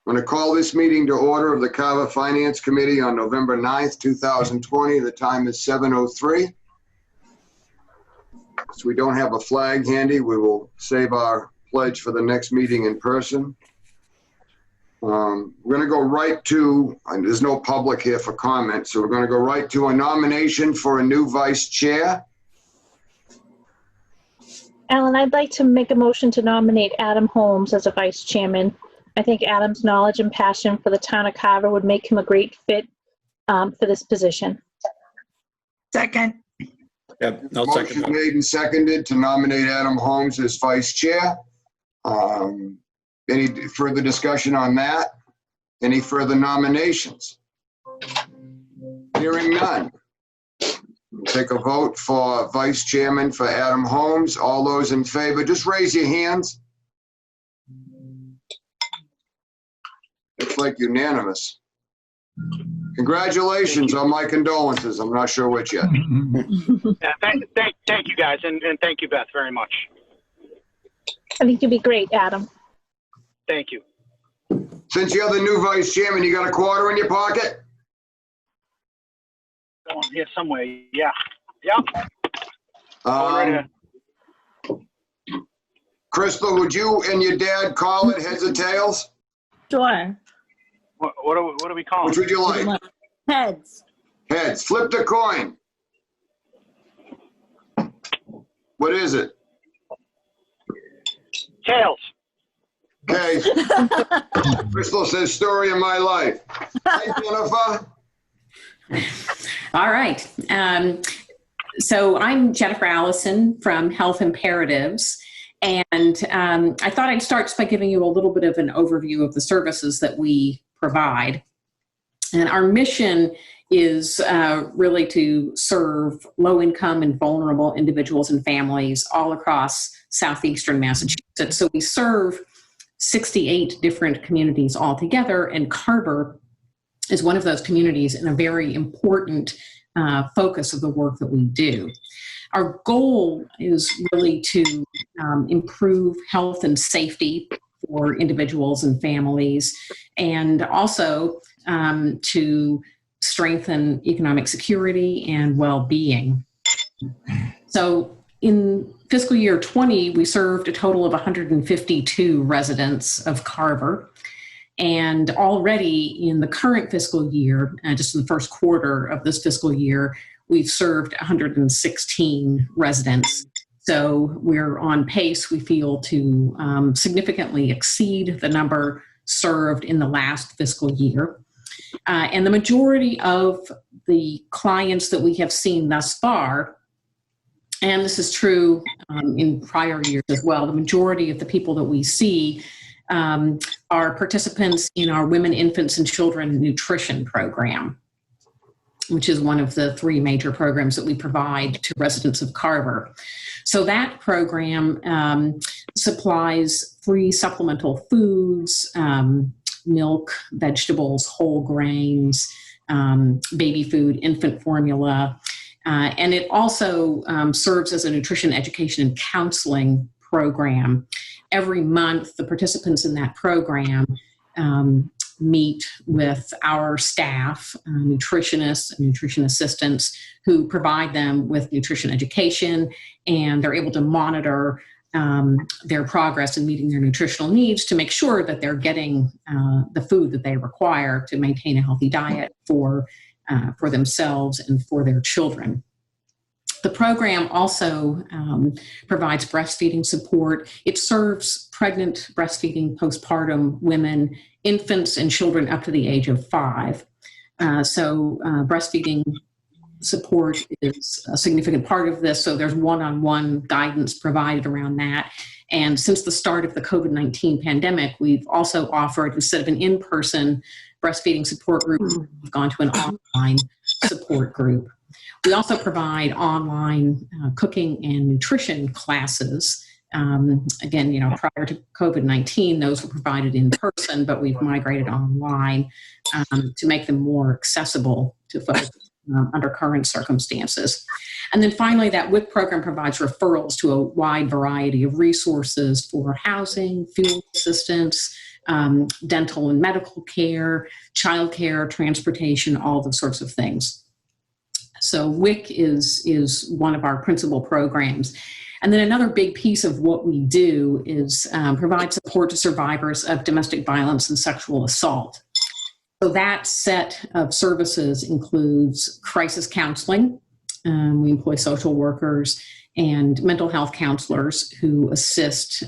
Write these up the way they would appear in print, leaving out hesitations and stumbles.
I'm going to call this meeting to order of the Carver Finance Committee on November 9th, 2020. The time is 7:03. So we don't have a flag handy. We will save our pledge for the next meeting in person. We're going to go right to, and there's no public here for comment, so we're going to go right to a nomination for a new vice chair. Alan, I'd like to make a motion to nominate Adam Holmes as a vice chairman. I think Adam's knowledge and passion for the town of Carver would make him a great fit for this position. Second. Yep, I'll Motion second that. made and seconded to nominate Adam Holmes as vice chair. Any further discussion on that? Any further nominations? Hearing none. We'll take a vote for vice chairman for Adam Holmes. All those in favor, just raise your hands. Looks like unanimous. Congratulations on my condolences. I'm not sure which yet. Yeah, thank you guys, and thank you, Beth, very much. I think you'd be great, Adam. Thank you. Since you're the new vice chairman, you got a quarter in your pocket? Going here somewhere. Yeah. Yep. Crystal, would you and your dad call it heads or tails? Sure. What do we call Which it? would you like? Heads. Heads. Flip the coin. What is it? Tails. Okay. Crystal says, story of my life. Hi, Jennifer. All right. So I'm Jennifer Allison from Health Imperatives. And I thought I'd start just by giving you a little bit of an overview of the services that we provide. And our mission is really to serve low-income and vulnerable individuals and families all across southeastern Massachusetts. So we serve 68 different communities altogether, and Carver is one of those communities and a very important focus of the work that we do. Our goal is really to improve health and safety for individuals and families, and also to strengthen economic security and well-being. So in fiscal year 20, we served a total of 152 residents of Carver. And already in the current fiscal year, just in the first quarter of this fiscal year, we've served 116 residents. So we're on pace, we feel, to significantly exceed the number served in the last fiscal year. And the majority of the clients that we have seen thus far, and this is true in prior years as well, the majority of the people that we see are participants in our Women, Infants, and Children Nutrition Program, which is one of the three major programs that we provide to residents of Carver. So that program supplies free supplemental foods, milk, vegetables, whole grains, baby food, infant formula, and it also serves as a nutrition education and counseling program. Every month, the participants in that program meet with our staff, nutritionists and nutrition assistants, who provide them with nutrition education, and they're able to monitor their progress in meeting their nutritional needs to make sure that they're getting the food that they require to maintain a healthy diet for themselves and for their children. The program also provides breastfeeding support. It serves pregnant, breastfeeding, postpartum women, infants, and children up to the age of 5. So breastfeeding support is a significant part of this. So there's one-on-one guidance provided around that. And since the start of the COVID-19 pandemic, we've also offered, instead of an in-person breastfeeding support group, we've gone to an online support group. We also provide online cooking and nutrition classes. Again, prior to COVID-19, those were provided in person, but we've migrated online to make them more accessible to folks under current circumstances. And then finally, that WIC program provides referrals to a wide variety of resources for housing, fuel assistance, dental and medical care, childcare, transportation, all those sorts of things. So WIC is one of our principal programs. And then another big piece of what we do is provide support to survivors of domestic violence and sexual assault. So that set of services includes crisis counseling. We employ social workers and mental health counselors who assist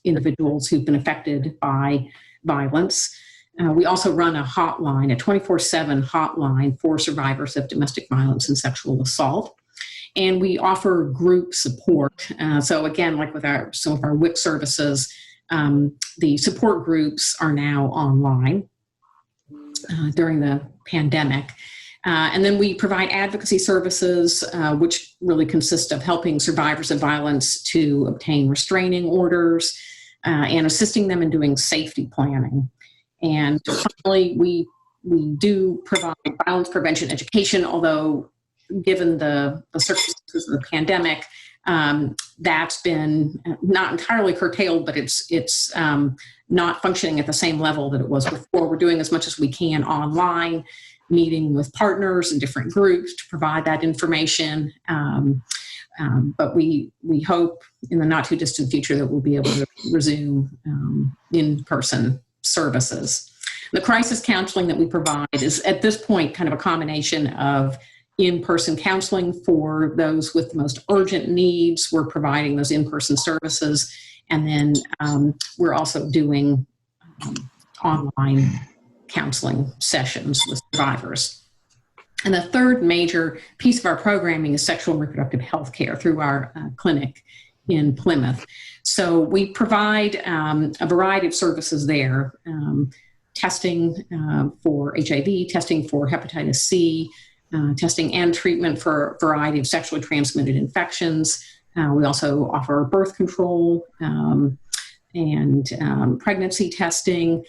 individuals who've been affected by violence. We also run a hotline, a 24/7 hotline for survivors of domestic violence and sexual assault. And we offer group support. So again, like with some of our WIC services, the support groups are now online during the pandemic. And then we provide advocacy services, which really consist of helping survivors of violence to obtain restraining orders and assisting them in doing safety planning. And finally, we do provide violence prevention education, although given the circumstances of the pandemic, that's been not entirely curtailed, but it's not functioning at the same level that it was before. We're doing as much as we can online, meeting with partners and different groups to provide that information. But we hope in the not too distant future that we'll be able to resume in-person services. The crisis counseling that we provide is at this point kind of a combination of in-person counseling for those with the most urgent needs. We're providing those in-person services. And then we're also doing online counseling sessions with survivors. And the third major piece of our programming is sexual and reproductive health care through our clinic in Plymouth. So we provide a variety of services there, testing for HIV, testing for hepatitis C, testing and treatment for a variety of sexually transmitted infections. We also offer birth control and pregnancy testing.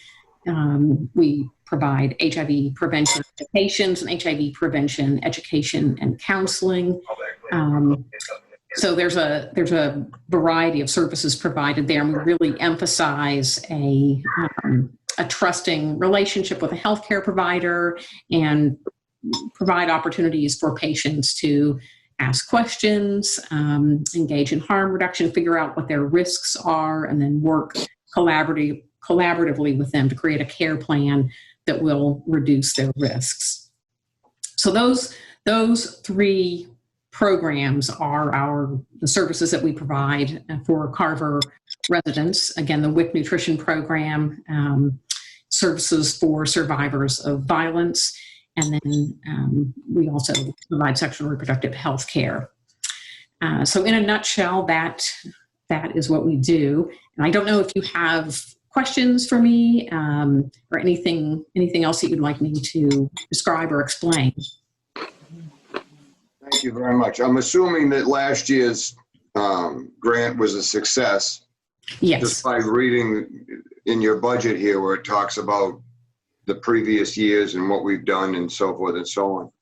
We provide HIV prevention educations and HIV prevention education and counseling. So there's a variety of services provided there, and we really emphasize a trusting relationship with a healthcare provider and provide opportunities for patients to ask questions, engage in harm reduction, figure out what their risks are, and then work collaboratively with them to create a care plan that will reduce their risks. So those three programs are the services that we provide for Carver residents. Again, the WIC nutrition program, services for survivors of violence, and then we also provide sexual and reproductive health care. So in a nutshell, that is what we do. And I don't know if you have questions for me or anything else that you'd like me to describe or explain. Thank you very much. I'm assuming that last year's grant was a success. Yes. Just by reading in your budget here where it talks about the previous years and what we've done and so forth and so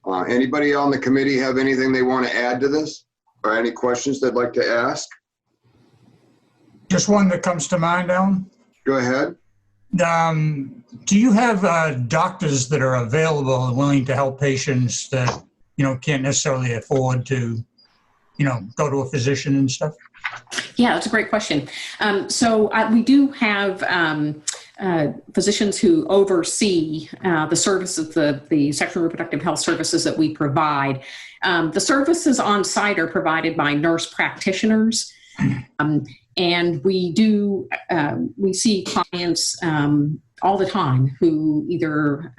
on. Anybody on the committee have anything they want to add to this or any questions they'd like to ask? Just one that comes to mind, Alan. Go ahead. Do you have doctors that are available and willing to help patients that, can't necessarily afford to, go to a physician and stuff? Yeah, that's a great question. So we do have physicians who oversee the services, the sexual and reproductive health services that we provide. The services on site are provided by nurse practitioners. And we see clients all the time who either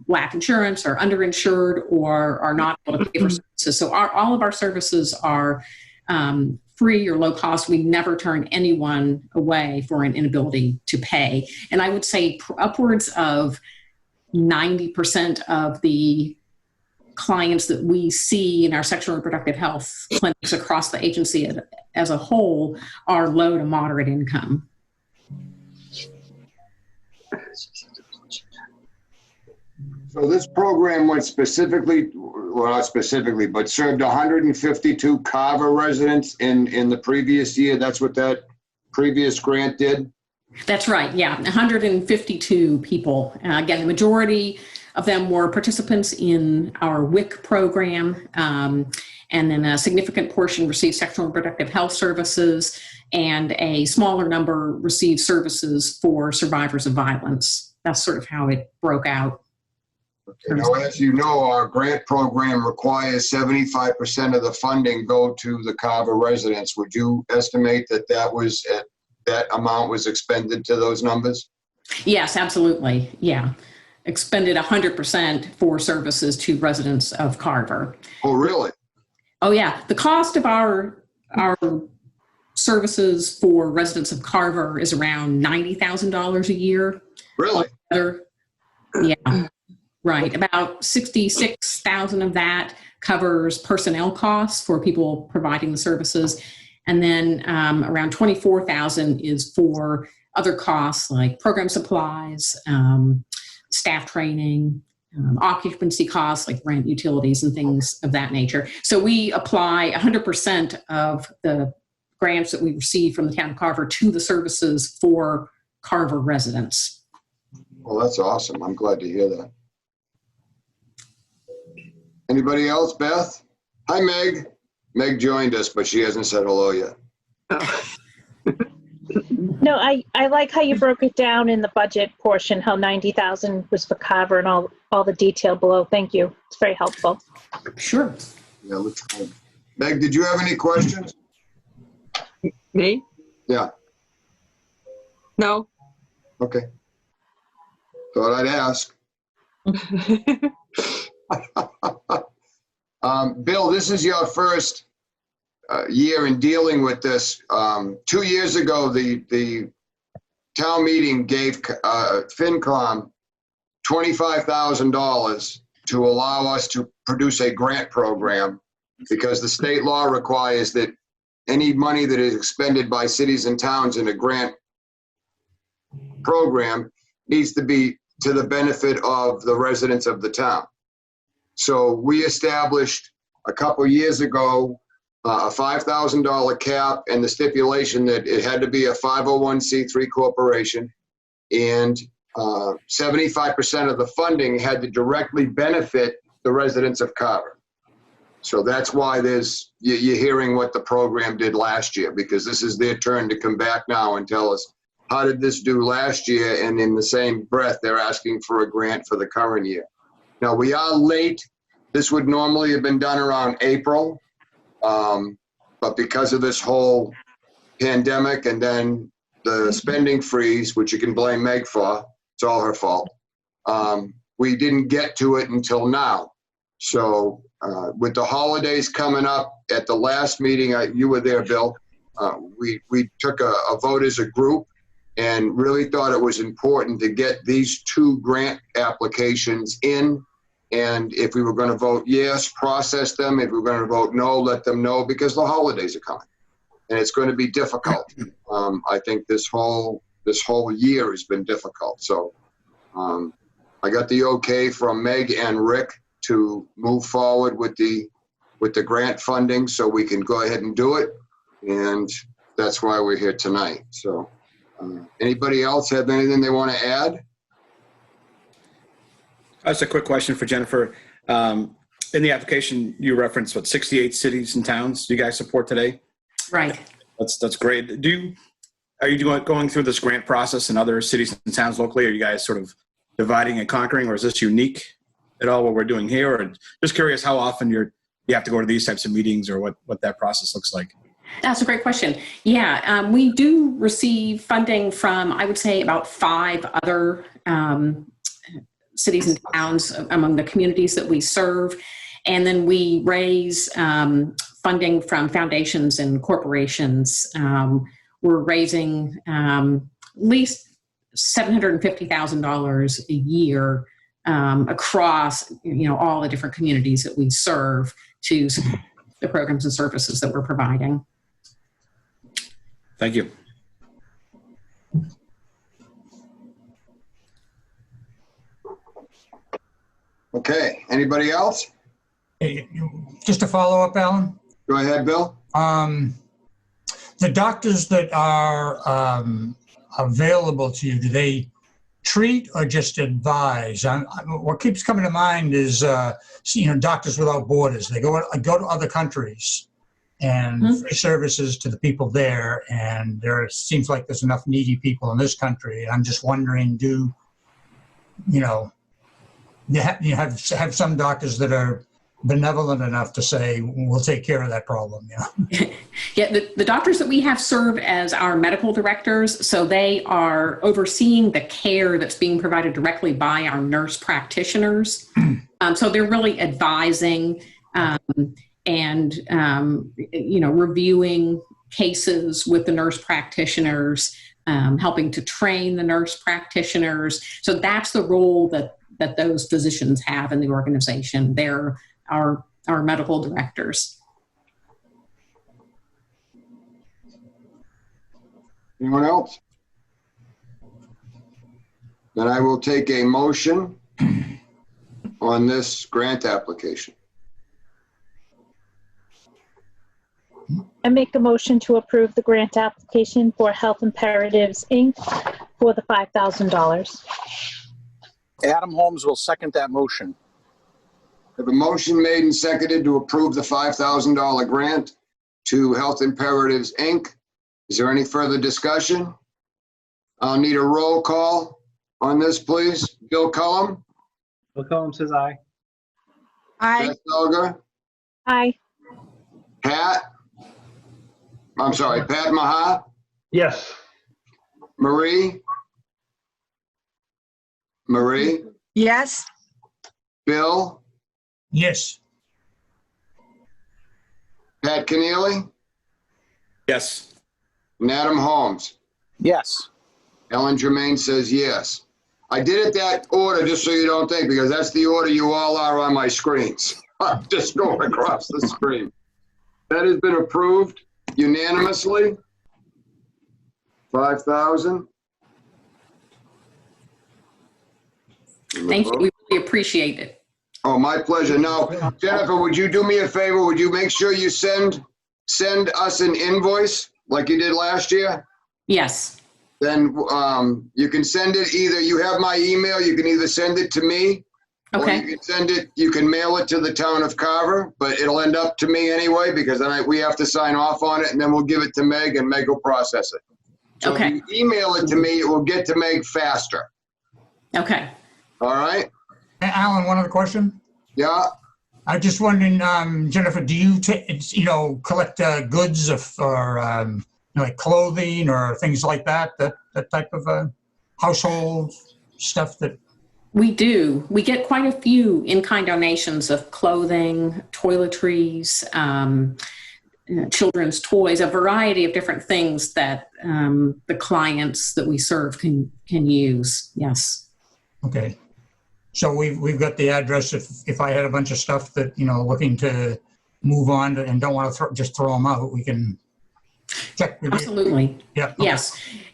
lack insurance or underinsured or are not able to pay for services. So all of our services are free or low cost. We never turn anyone away for an inability to pay. And I would say upwards of 90% of the clients that we see in our sexual and reproductive health clinics across the agency as a whole are low to moderate income. So this program went specifically, well, not specifically, but served 152 Carver residents in the previous year. That's what that previous grant did? That's right. Yeah, 152 people. Again, the majority of them were participants in our WIC program, and then a significant portion received sexual and reproductive health services, and a smaller number received services for survivors of violence. That's sort of how it broke out. Okay. Now, as you know, our grant program requires 75% of the funding go to the Carver residents. Would you estimate that that amount was expended to those numbers? Yes, absolutely. Yeah. Expended 100% for services to residents of Carver. Oh, really? Oh, yeah. The cost of our services for residents of Carver is around $90,000 a year. Really? Yeah. Right. About 66,000 of that covers personnel costs for people providing the services. And then around 24,000 is for other costs like program supplies, staff training, occupancy costs like rent, utilities, and things of that nature. So we apply 100% of the grants that we receive from the town of Carver to the services for Carver residents. Well, that's awesome. I'm glad to hear that. Anybody else? Beth? Hi, Meg. Meg joined us, but she hasn't said hello yet. No, I like how you broke it down in the budget portion, how 90,000 was for Carver and all the detail below. Thank you. It's very helpful. Sure. Yeah, looks good. Meg, did you have any questions? Me? Yeah. No. Okay. Thought I'd ask. Bill, this is your first year in dealing with this. 2 years ago, the town meeting gave FinCom $25,000 to allow us to produce a grant program, because the state law requires that any money that is expended by cities and towns in a grant program needs to be to the benefit of the residents of the town. So we established a couple years ago a $5,000 cap and the stipulation that it had to be a 501c3 corporation, and 75% of the funding had to directly benefit the residents of Carver. So that's why you're hearing what the program did last year, because this is their turn to come back now and tell us, how did this do last year? And in the same breath, they're asking for a grant for the current year. Now, we are late. This would normally have been done around April, but because of this whole pandemic and then the spending freeze, which you can blame Meg for, it's all her fault, we didn't get to it until now. So with the holidays coming up, at the last meeting, you were there, Bill, we took a vote as a group and really thought it was important to get these two grant applications in. And if we were going to vote yes, process them. If we were going to vote no, let them know, because the holidays are coming and it's going to be difficult. I think this whole year has been difficult. So I got the okay from Meg and Rick to move forward with the grant funding, so we can go ahead and do it. And that's why we're here tonight. So anybody else have anything they want to add? That's a quick question for Jennifer. In the application, you referenced 68 cities and towns you guys support today? Right. That's great. Are you going through this grant process in other cities and towns locally? Are you guys sort of dividing and conquering, or is this unique at all what we're doing here? Or just curious how often you have to go to these types of meetings, or what that process looks like. That's a great question. Yeah, we do receive funding from, I would say, about 5 other cities and towns among the communities that we serve. And then we raise funding from foundations and corporations. We're raising at least $750,000 a year across all the different communities that we serve to support the programs and services that we're providing. Thank you. Okay, anybody else? Hey, just to follow up, Alan? Go ahead, Bill. The the doctors that are available to you, do they treat or just advise? What keeps coming to mind is, Doctors Without Borders. They go to other countries and free services to the people there. And there seems like there's enough needy people in this country. I'm just wondering, do you have some doctors that are benevolent enough to say, we'll take care of that problem? Yeah, the doctors that we have serve as our medical directors, so they are overseeing the care that's being provided directly by our nurse practitioners. So they're really advising and reviewing cases with the nurse practitioners, helping to train the nurse practitioners. So that's the role that those physicians have in the organization. They're our medical directors. Anyone else? Then I will take a motion on this grant application. I make a motion to approve the grant application for Health Imperatives, Inc. for the $5,000. Adam Holmes will second that motion. I have a motion made and seconded to approve the $5,000 grant to Health Imperatives, Inc. Is there any further discussion? I'll need a roll call on this, please. Bill Cullum? Bill Cullum says aye. Aye. Beth Felger? Aye. Pat Maha? Yes. Marie? Yes. Bill? Yes. Pat Keneally? Yes. And Adam Holmes? Yes. Ellen Germain says yes. I did it that order just so you don't think, because that's the order you all are on my screens. I'm just going across the screen. That has been approved unanimously. 5,000. Thank you. We really appreciate it. Oh, my pleasure. Now, Jennifer, would you do me a favor? Would you make sure you send us an invoice like you did last year? Yes. Then you can send it either, you have my email, you can either send it to me, Okay. or you can mail it to the town of Carver, but it'll end up to me anyway, because then we have to sign off on it, and then we'll give it to Meg, and Meg will process it. So Okay. if you email it to me, it will get to Meg faster. Okay. All right? Alan, one other question. Yeah? I'm just wondering, Jennifer, do you collect goods or like clothing or things like that type of household stuff that? We do. We get quite a few in-kind donations of clothing, toiletries, children's toys, a variety of different things that the clients that we serve can use. Yes. Okay. So we've got the address. If I had a bunch of stuff that, looking to move on and don't want to just throw them out, we can check with you. Absolutely. Yeah. Okay.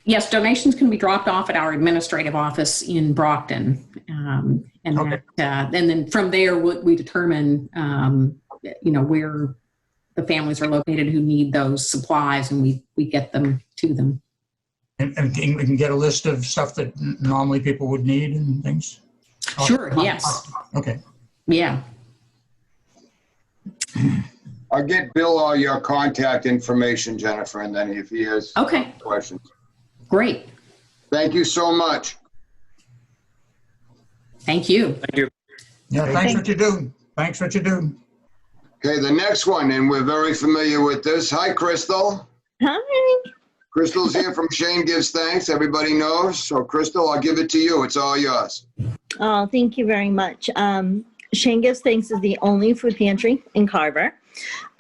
Yes. Donations can be dropped off at our administrative office in Brockton. And then from there, we determine, where the families are located who need those supplies, and we get them to them. And we can get a list of stuff that normally people would need and things? Sure, yes. Okay. Yeah. I'll get Bill all your contact information, Jennifer, and then if he has questions. Great. Thank you so much. Thank you. Thank you. Yeah, thanks what you do. Thanks what you do. Okay, the next one, and we're very familiar with this. Hi, Crystal. Hi. Crystal's here from Shane Gives Thanks. Everybody knows. So, Crystal, I'll give it to you. It's all yours. Oh, thank you very much. Shane Gives Thanks is the only food pantry in Carver.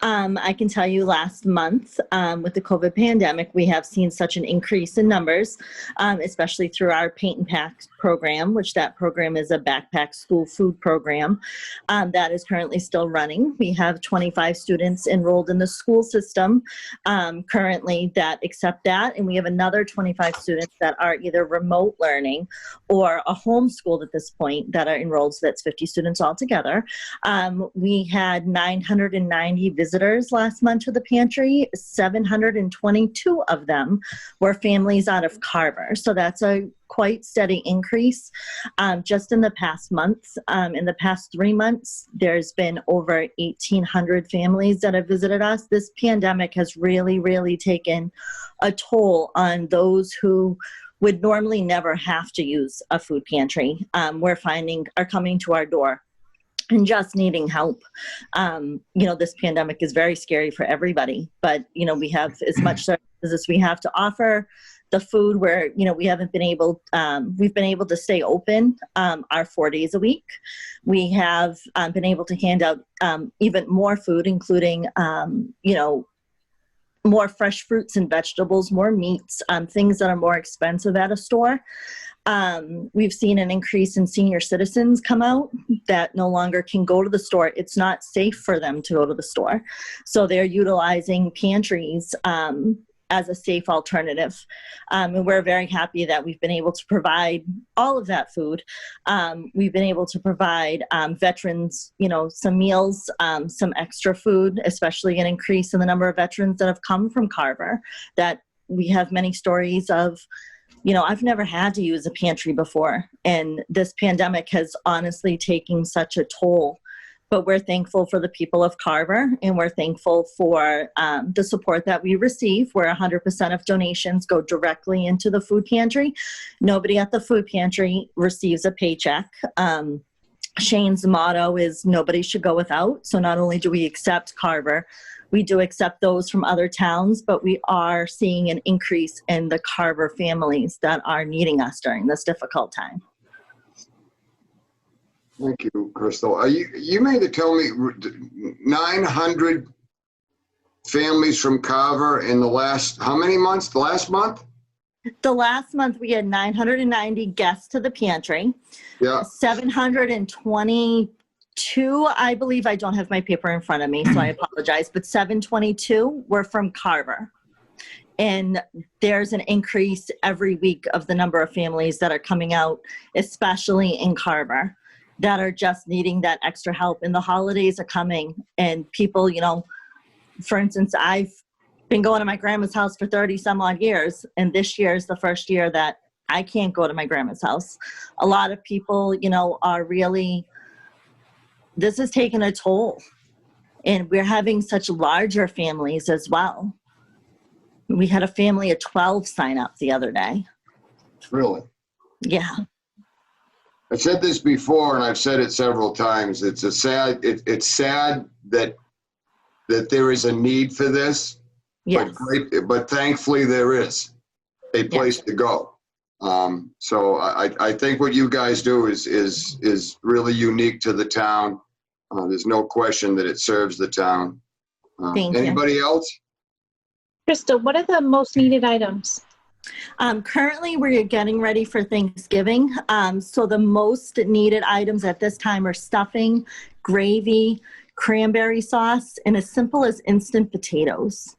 I can tell you last month with the COVID pandemic, we have seen such an increase in numbers, especially through our Paint and Pack program, which that program is a backpack school food program that is currently still running. We have 25 students enrolled in the school system currently that accept that, and we have another 25 students that are either remote learning or a homeschooled at this point that are enrolled, so that's 50 students altogether. We had 990 visitors visitors last month to the pantry. 722 of them were families out of Carver. So that's a quite steady increase. Just in the past month, in the past 3 months, there's been over 1,800 families that have visited us. This pandemic has really, really taken a toll on those who would normally never have to use a food pantry. We're finding are coming to our door and just needing help. This pandemic is very scary for everybody, but, we have as much services as we have to offer. The food where, we haven't been able, we've been able to stay open our 4 days a week. We have been able to hand out even more food, including, more fresh fruits and vegetables, more meats, things that are more expensive at a store. We've seen an increase in senior citizens come out that no longer can go to the store. It's not safe for them to go to the store. So they're utilizing pantries as a safe alternative. And we're very happy that we've been able to provide all of that food. We've been able to provide veterans, some meals, some extra food, especially an increase in the number of veterans that have come from Carver, that we have many stories of, I've never had to use a pantry before. And this pandemic has honestly taken such a toll. But we're thankful for the people of Carver, and we're thankful for the support that we receive, where 100% of donations go directly into the food pantry. Nobody at the food pantry receives a paycheck. Shane's motto is nobody should go without. So not only do we accept Carver, we do accept those from other towns, but we are seeing an increase in the Carver families that are needing us during this difficult time. Thank you, Crystal. You made it tell me 900 families from Carver in the last, how many months? The last month? The last month we had 990 guests to the pantry. Yeah. 722, I believe, I don't have my paper in front of me, so I apologize, but 722 were from Carver. And there's an increase every week of the number of families that are coming out, especially in Carver, that are just needing that extra help. And the holidays are coming, and people, for instance, I've been going to my grandma's house for 30 some odd years, and this year is the first year that I can't go to my grandma's house. A lot of people, are really, this has taken a toll, and we're having such larger families as well. We had a family of 12 sign up the other day. Really? Yeah. I said this before, and I've said it several times. It's sad that there is a need for this, Yes. but thankfully there is a place to go. So I think what you guys do is really unique to the town. There's no question that it serves the town. Thank you. Anybody else? Crystal, what are the most needed items? Currently, we're getting ready for Thanksgiving. So the most needed items at this time are stuffing, gravy, cranberry sauce, and as simple as instant potatoes.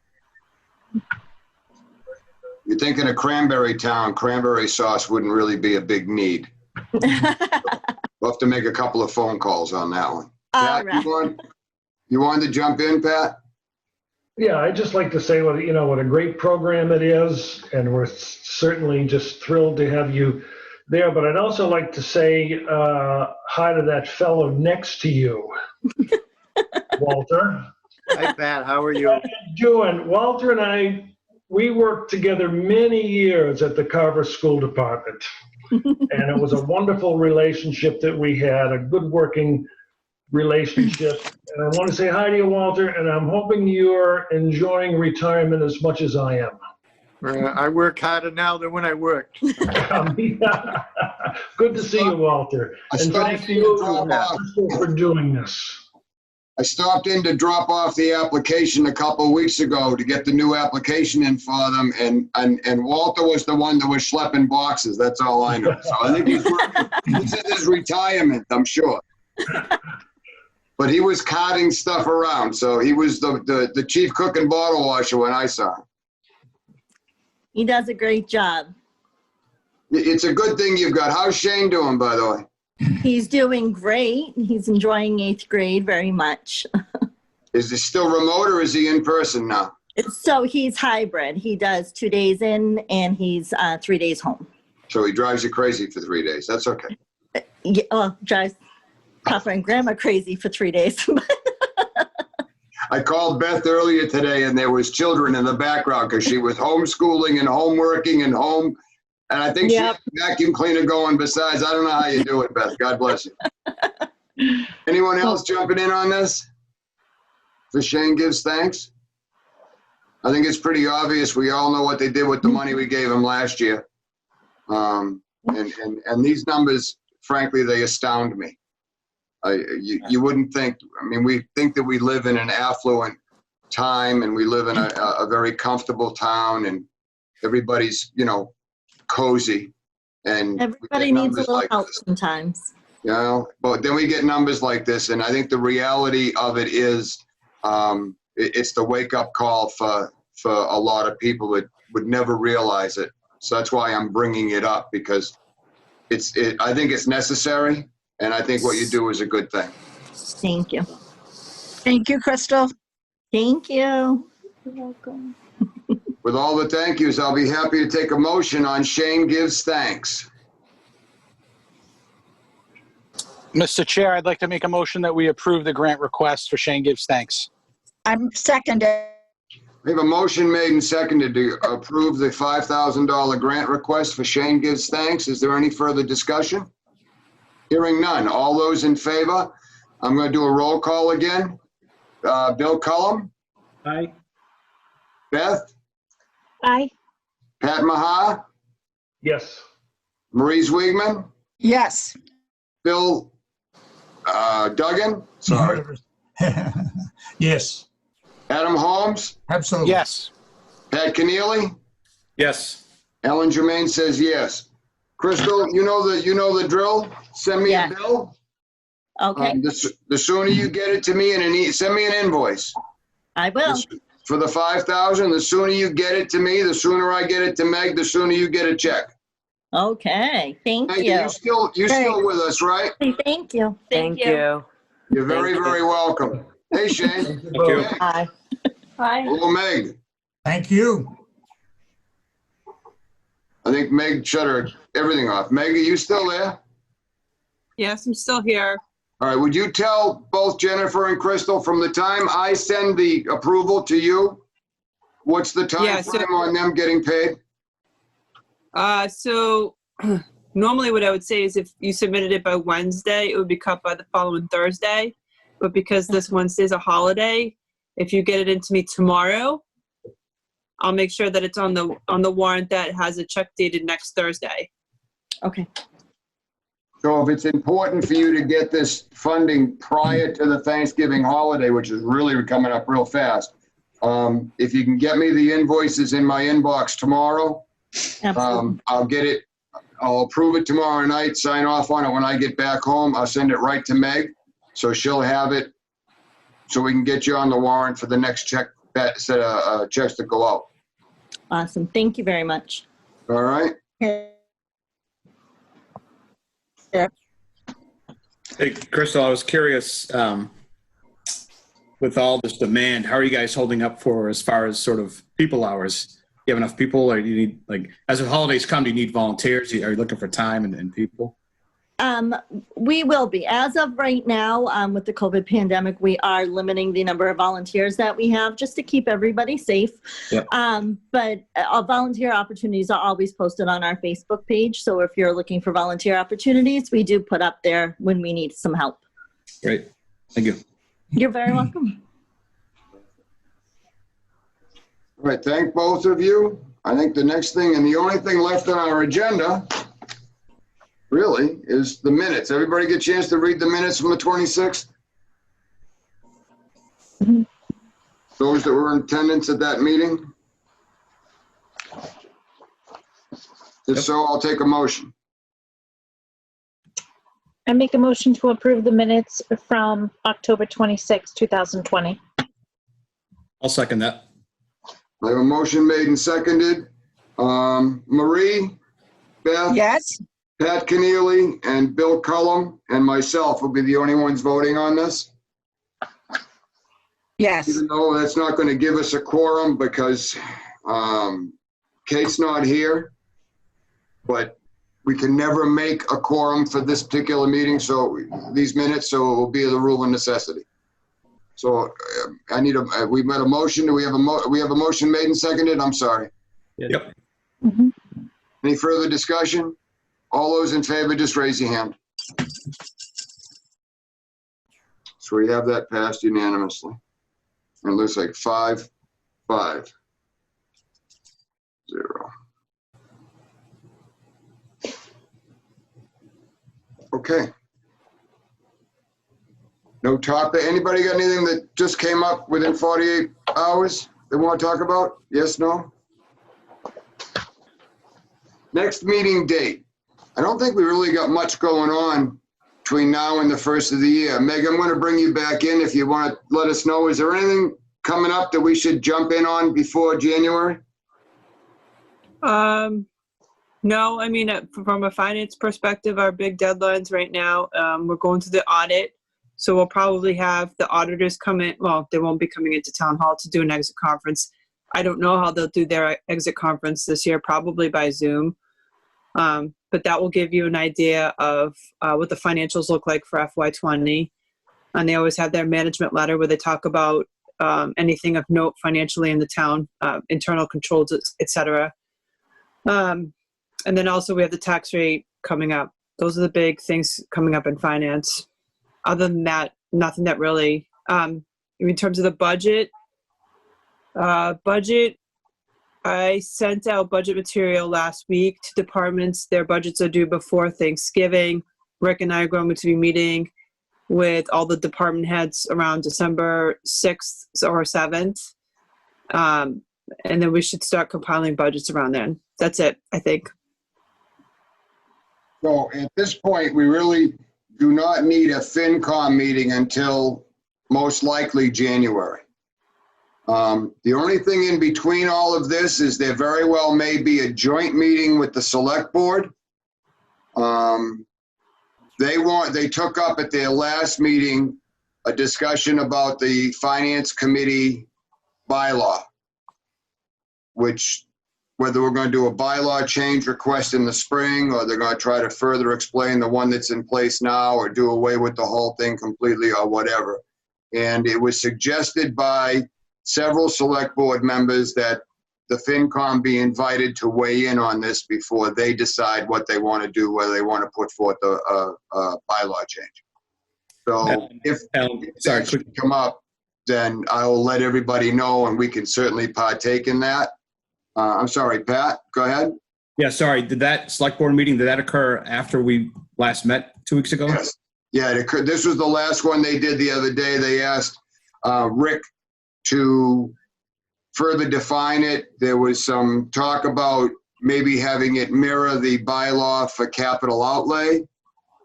You're thinking of Cranberry Town, cranberry sauce wouldn't really be a big need. We'll have to make a couple of phone calls on that one. All Pat, right. you wanted to jump in, Pat? Yeah, I'd just like to say what a great program it is, and we're certainly just thrilled to have you there. But I'd also like to say hi to that fellow next to you, Walter. Hi, Pat. How are you? How you doing? Walter and I, we worked together many years at the Carver School Department, and it was a wonderful relationship that we had, a good working relationship. And I want to say hi to you, Walter, and I'm hoping you're enjoying retirement as much as I am. I work harder now than when I worked. Good to see you, Walter. And thank you for doing this. I stopped in to drop off the application a couple of weeks ago to get the new application in for them, and Walter was the one that was schlepping boxes. That's all I know. So I think he's working. This is his retirement, I'm sure. But he was carting stuff around, so he was the chief cook and bottle washer when I saw him. He does a great job. It's a good thing you've got. How's Shane doing, by the way? He's doing great. He's enjoying 8th grade very much. Is he still remote or is he in person now? So he's hybrid. He does 2 days in and he's 3 days home. So he drives you crazy for 3 days. That's okay. Yeah, well, drives Papa and Grandma crazy for 3 days. I called Beth earlier today and there was children in the background because she was homeschooling and homeworking and home. And I think she had a vacuum cleaner going besides. I don't know how you do it, Beth. God bless you. Anyone else jumping in on this? For Shane gives thanks? I think it's pretty obvious. We all know what they did with the money we gave them last year. And these numbers, frankly, they astound me. You wouldn't think, I mean, we think that we live in an affluent time and we live in a very comfortable town and everybody's, you know, cozy. And everybody needs a little help sometimes. You know, but then we get numbers like this. And I think the reality of it is it's the wake up call for a lot of people that would never realize it. So that's why I'm bringing it up because I think it's necessary. And I think what you do is a good thing. Thank you. Thank you, Crystal. Thank you. You're welcome. With all the thank yous, I'll be happy to take a motion on Shane Gives Thanks. Mr. Chair, I'd like to make a motion that we approve the grant request for Shane Gives Thanks. I'm seconded. We have a motion made and seconded to approve the $5,000 grant request for Shane Gives Thanks. Is there any further discussion? Hearing none. All those in favor? I'm going to do a roll call again. Bill Cullum? Aye. Beth? Aye. Pat Maha? Yes. Marie Zwiegman? Yes. Bill Duggan? Sorry. Yes. Adam Holmes? Absolutely. Yes. Pat Keneally? Yes. Ellen Germain says yes. Crystal, you know the drill. Send me a bill. Okay. The sooner you get it to me send me an invoice. I will. For the $5,000, the sooner you get it to me, the sooner I get it to Meg, the sooner you get a check. Okay. Thank you. You still with us, right? Thank you. Thank you. You're very, very welcome. Hey, Shane. Thank you. Bye. Bye. Hello, Meg. Thank you. I think Meg shut everything off. Meg, are you still there? Yes, I'm still here. All right. Would you tell both Jennifer and Crystal from the time I send the approval to you, what's the time frame on them getting paid? So normally what I would say is if you submitted it by Wednesday, it would be cut by the following Thursday. But because this Wednesday is a holiday, if you get it into me tomorrow, I'll make sure that it's on the warrant that has a check dated next Thursday. Okay. So if it's important for you to get this funding prior to the Thanksgiving holiday, which is really coming up real fast, if you can get me the invoices in my inbox tomorrow, I'll get it. I'll approve it tomorrow night, sign off on it when I get back home. I'll send it right to Meg, so she'll have it, so we can get you on the warrant for the next set of checks to go out. Awesome. Thank you very much. All right. Hey, Crystal, I was curious, with all this demand, how are you guys holding up for as far as sort of people hours? Do you have enough people, or do you need, like, as the holidays come, do you need volunteers? Are you looking for time and people? We will be. As of right now, with the COVID pandemic, we are limiting the number of volunteers that we have just to keep everybody safe. Yep. But volunteer opportunities are always posted on our Facebook page. So if you're looking for volunteer opportunities, we do put up there when we need some help. Great. Thank you. You're very welcome. All right. Thank both of you. I think the next thing and the only thing left on our agenda really is the minutes. Everybody get a chance to read the minutes from the 26th? Those that were in attendance at that meeting? If so, I'll take a motion. I make a motion to approve the minutes from October 26, 2020. I'll second that. I have a motion made and seconded. Marie, Beth? Yes. Pat Keneally and Bill Cullum and myself will be the only ones voting on this. Yes. Even though that's not going to give us a quorum because Kate's not here, but we can never make a quorum for this particular meeting, so these minutes, so it will be the rule of necessity. So I need we've made a motion. Do we have we have a motion made and seconded? I'm sorry. Yep. Mhm. Any further discussion? All those in favor, just raise your hand. So we have that passed unanimously. And it looks like 5-5-0. Okay. No topic. Anybody got anything that just came up within 48 hours they want to talk about? Yes, no? Next meeting date. I don't think we really got much going on between now and the first of the year. Meg, I'm going to bring you back in if you want to let us know. Is there anything coming up that we should jump in on before January? No, I mean, from a finance perspective, our big deadlines right now, we're going to the audit. So we'll probably have the auditors come in. Well, they won't be coming into town hall to do an exit conference. I don't know how they'll do their exit conference this year, probably by Zoom. But that will give you an idea of what the financials look like for FY20. And they always have their management letter where they talk about anything of note financially in the town, internal controls, et cetera. And then also we have the tax rate coming up. Those are the big things coming up in finance. Other than that, nothing that really, in terms of the budget, I sent out budget material last week to departments. Their budgets are due before Thanksgiving. Rick and I are going to be meeting with all the department heads around December 6th or 7th. And then we should start compiling budgets around then. That's it, I think. So at this point, we really do not need a FinCom meeting until most likely January. The only thing in between all of this is there very well may be a joint meeting with the select board. They took up at their last meeting a discussion about the finance committee bylaw, which whether we're going to do a bylaw change request in the spring or they're going to try to further explain the one that's in place now or do away with the whole thing completely or whatever. And it was suggested by several select board members that the FinCom be invited to weigh in on this before they decide what they want to do, whether they want to put forth a bylaw change. So if that should come up, then I'll let everybody know and we can certainly partake in that. I'm sorry, Pat, go ahead. Yeah, sorry. Did that select board meeting, did that occur after we last met 2 weeks ago? Yes. Yeah, it occurred. This was the last one they did the other day. They asked Rick to further define it. There was some talk about maybe having it mirror the bylaw for capital outlay.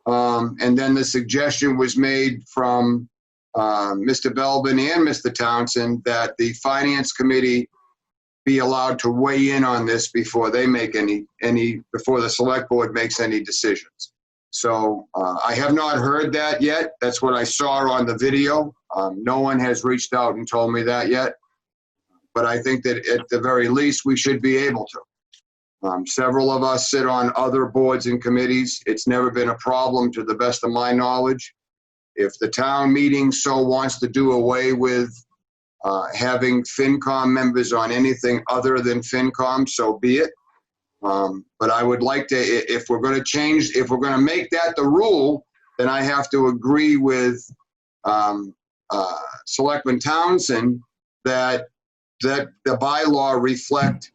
And then the suggestion was made from Mr. Belbin and Mr. Townsend that the finance committee be allowed to weigh in on this before they make before the select board makes any decisions. So I have not heard that yet. That's what I saw on the video. No one has reached out and told me that yet. But I think that at the very least, we should be able to. Several of us sit on other boards and committees. It's never been a problem to the best of my knowledge. If the town meeting so wants to do away with having FinCom members on anything other than FinCom, so be it. But I would like to, if we're going to make that the rule, then I have to agree with Selectman Townsend that the bylaw reflect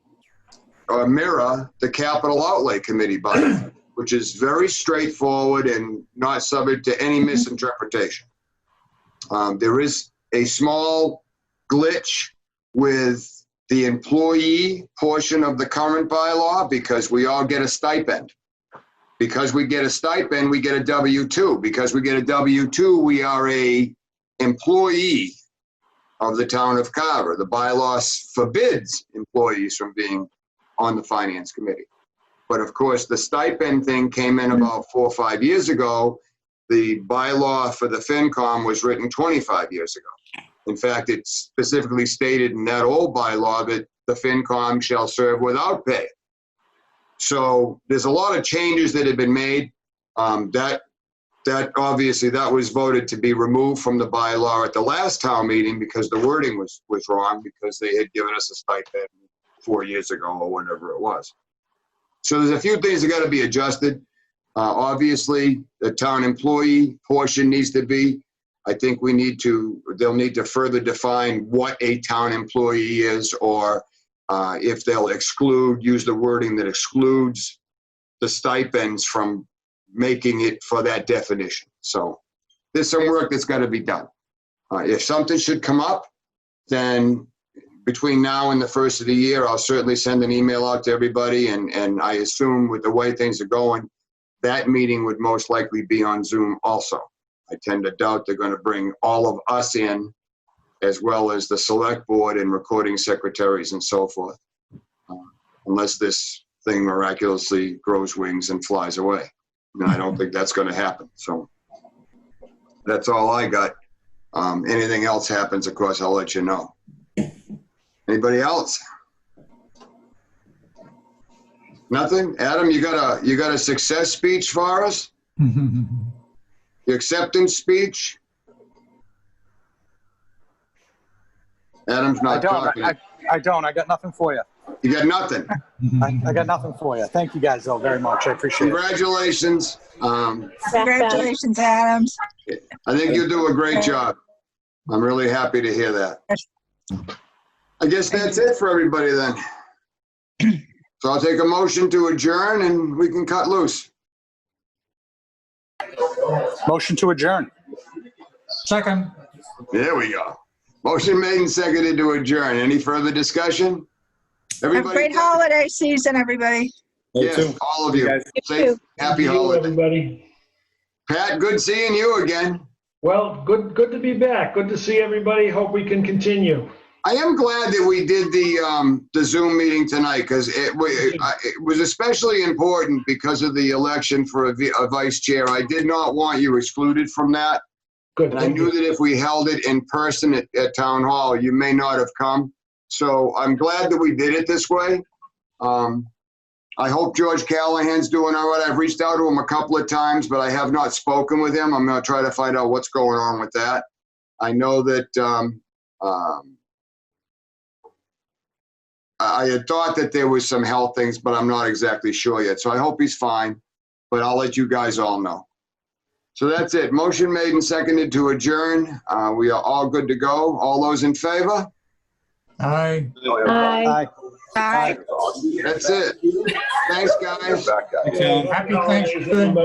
or mirror the capital outlay committee bylaw, which is very straightforward and not subject to any misinterpretation. There is a small glitch with the employee portion of the current bylaw because we all get a stipend. Because we get a stipend, we get a W-2. Because we get a W-2, we are a employee of the town of Carver. The bylaw forbids employees from being on the finance committee. But of course, the stipend thing came in about 4 or 5 years ago. The bylaw for the FinCom was written 25 years ago. In fact, it's specifically stated in that old bylaw that the FinCom shall serve without pay. So there's a lot of changes that have been made. That obviously that was voted to be removed from the bylaw at the last town meeting because the wording was wrong, because they had given us a stipend 4 years ago or whatever it was. So there's a few things that got to be adjusted. Obviously, the town employee portion needs to be. I think they'll need to further define what a town employee is, or if they'll use the wording that excludes the stipends from making it for that definition. So there's some work that's got to be done. If something should come up, then between now and the first of the year, I'll certainly send an email out to everybody. And I assume with the way things are going, that meeting would most likely be on Zoom also. I tend to doubt they're going to bring all of us in, as well as the select board and recording secretaries and so forth, unless this thing miraculously grows wings and flies away. And I don't think that's going to happen. So that's all I got. Anything else happens, of course, I'll let you know. Anybody else? Nothing? Adam, you got a success speech for us? The acceptance speech? Adam's not talking. I don't. I got nothing for you. You got nothing? I got nothing for you. Thank you guys, though, very much. I appreciate it. Congratulations. Congratulations, Adams. I think you do a great job. I'm really happy to hear that. I guess that's it for everybody then. So I'll take a motion to adjourn and we can cut loose. Motion to adjourn. Second. There we go. Motion made and seconded to adjourn. Any further discussion? Have a great holiday season, everybody. Yes, all of you. Safe, happy holidays. Everybody. Pat, good seeing you again. Well, good to be back. Good to see everybody. Hope we can continue. I am glad that we did the Zoom meeting tonight, because it was especially important because of the election for a vice chair. I did not want you excluded from that. Good. And I knew that if we held it in person at Town Hall, you may not have come. So I'm glad that we did it this way. I hope George Callahan's doing all right. I've reached out to him a couple of times, but I have not spoken with him. I'm going to try to find out what's going on with that. I know that I had thought that there was some health things, but I'm not exactly sure yet. So I hope he's fine, but I'll let you guys all know. So that's it. Motion made and seconded to adjourn. We are all good to go. All those in favor? Aye. Aye. Aye. That's it. Thanks, guys. Happy Thanksgiving.